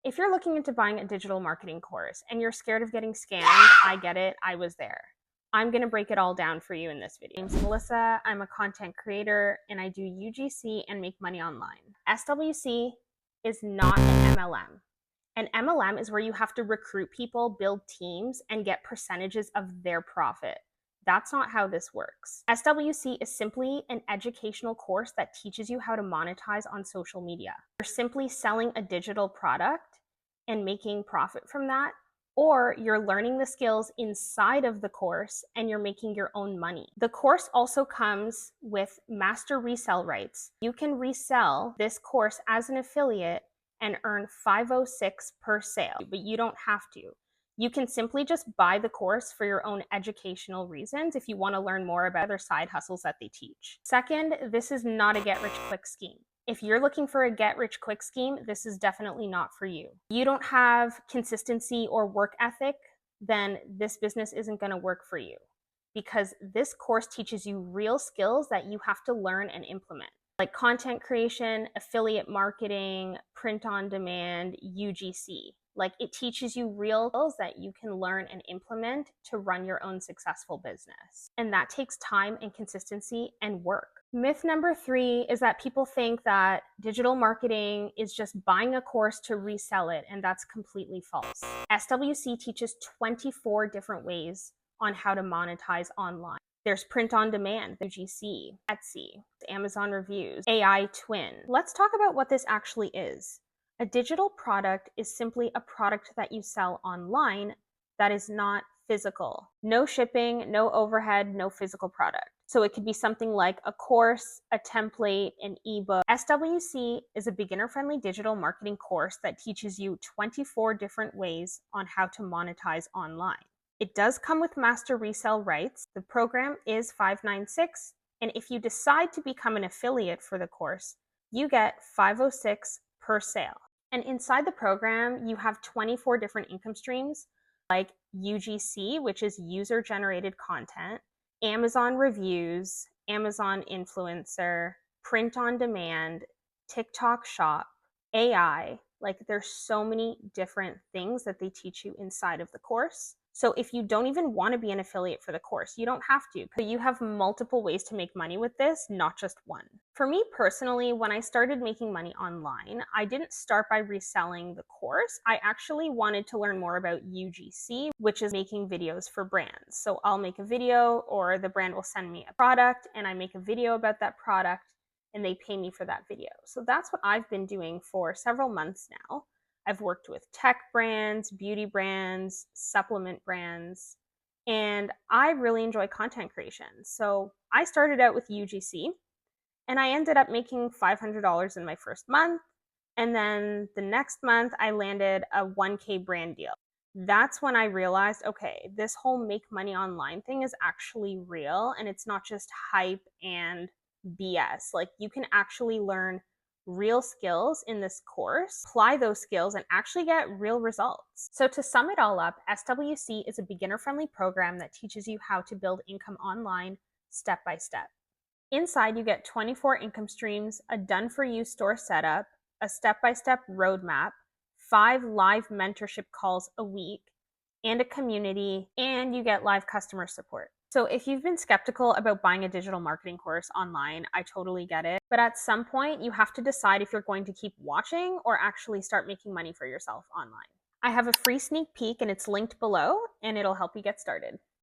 If you're looking into buying a digital marketing course and you're scared of getting scammed, I get it, I was there. I'm going to break it all down for you in this video. My name's Melissa, I'm a content creator, and I do UGC and make money online. SWC is not an MLM. An MLM is where you have to recruit people, build teams, and get percentages of their profit. That's not how this works. SWC is simply an educational course that teaches you how to monetize on social media. You're simply selling a digital product and making profit from that, or you're learning the skills inside of the course and you're making your own money. The course also comes with master resale rights. You can resell this course as an affiliate and earn 506 per sale, but you don't have to. You can simply just buy the course for your own educational reasons if you want to learn more about other side hustles that they teach. Second, this is not a get-rich-quick scheme. If you're looking for a get-rich-quick scheme, this is definitely not for you. You don't have consistency or work ethic, then this business isn't going to work for you, because this course teaches you real skills that you have to learn and implement, like content creation, affiliate marketing, print on demand, UGC. Like, it teaches you real skills that you can learn and implement to run your own successful business. And that takes time and consistency and work. Myth number 3 is that people think that digital marketing is just buying a course to resell it, and that's completely false. SWC teaches 24 different ways on how to monetize online. There's print on demand, UGC, Etsy, Amazon reviews, AI twin. Let's talk about what this actually is. A digital product is simply a product that you sell online that is not physical. No shipping, no overhead, no physical product. So it could be something like a course, a template, an ebook. SWC is a beginner-friendly digital marketing course that teaches you 24 different ways on how to monetize online. It does come with master resale rights. The program is 596, and if you decide to become an affiliate for the course, you get 506 per sale. And inside the program, you have 24 different income streams, like UGC, which is user-generated content, Amazon reviews, Amazon influencer, print on demand, TikTok shop, AI. Like, there's so many different things that they teach you inside of the course. So if you don't even want to be an affiliate for the course, you don't have to. You have multiple ways to make money with this, not just one. For me personally, when I started making money online, I didn't start by reselling the course. I actually wanted to learn more about UGC, which is making videos for brands. So I'll make a video, or the brand will send me a product and I make a video about that product and they pay me for that video. So that's what I've been doing for several months now. I've worked with tech brands, beauty brands, supplement brands, and I really enjoy content creation. So I started out with UGC, and I ended up making $500 in my first month. And then the next month, I landed a 1K brand deal. That's when I realized, okay, this whole make money online thing is actually real, and it's not just hype and BS. Like, you can actually learn real skills in this course, apply those skills, and actually get real results. So to sum it all up, SWC is a beginner-friendly program that teaches you how to build income online step by step. Inside, you get 24 income streams, a done-for-you store setup, a step-by-step roadmap, 5 live mentorship calls a week, and a community, and you get live customer support. So if you've been skeptical about buying a digital marketing course online, I totally get it. But at some point, you have to decide if you're going to keep watching or actually start making money for yourself online. I have a free sneak peek and it's linked below, and it'll help you get started.